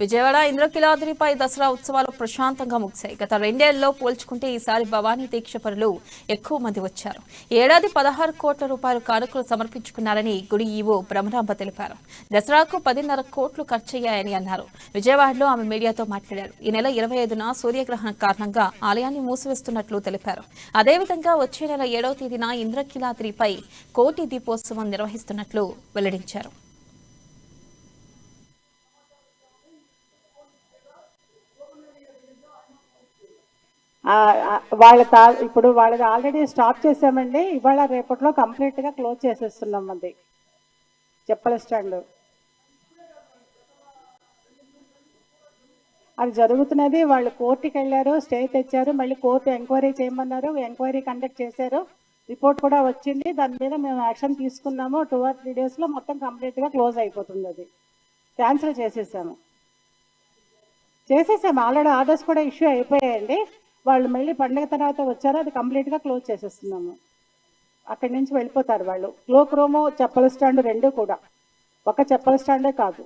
విజయవాడ ఇంద్రకీలాద్రిపై దసరా ఉత్సవాలు ప్రశాంతంగా ముగిశాయి. గత 2 ఏళ్లలో పోల్చుకుంటే ఈసారి భవానీ దీక్ష పరులు ఎక్కువ మంది వచ్చారు. ఏడాది 16 కోట్ల రూపాయలు కానుకలు సమర్పించుకున్నారని గుడి ఈవో బ్రహ్మరాంబ తెలిపారు. దసరాకు 10.5 కోట్లు ఖర్చయ్యాయని అన్నారు. విజయవాడలో ఆమె మీడియాతో మాట్లాడారు. ఈ నెల 25న సూర్యగ్రహణం కారణంగా ఆలయాన్ని మూసివేస్తున్నట్లు తెలిపారు. అదేవిధంగా వచ్చే నెల 7వ తేదీన ఇంద్రకీలాద్రిపై కోటి దీపోత్సవం నిర్వహిస్తున్నట్లు వెల్లడించారు. ఇప్పుడు వాళ్ళది ఆల్రెడీ స్టాప్ చేసామండి. ఇవాళ రేపట్లో కంప్లీట్గా క్లోజ్ చేసేస్తున్నాం. అది చెప్పల స్టాండ్ అది జరుగుతున్నది. వాళ్ళు కోర్టుకి వెళ్ళారు, స్టే తెచ్చారు, మళ్ళీ కోర్టు ఎంక్వైరీ చేయమన్నారు, ఎంక్వైరీ కండక్ట్ చేశారు, రిపోర్ట్ కూడా వచ్చింది. దాని మీద మేము యాక్షన్ తీసుకున్నాము. 2 or 3 డేస్లో మొత్తం కంప్లీట్గా క్లోజ్ అయిపోతుంది. అది క్యాన్సిల్ చేసేసాము. ఆల్రెడీ ఆర్డర్స్ కూడా ఇష్యూ అయిపోయాయండి. వాళ్ళు మళ్ళీ పండుగ తర్వాత వచ్చారు, అది కంప్లీట్గా క్లోజ్ చేసేస్తున్నాము. అక్కడి నుంచి వెళ్ళిపోతారు వాళ్ళు. క్లోక్ రూము, చెప్పల స్టాండ్ 2 కూడా, ఒక చెప్పల స్టాండే కాదు.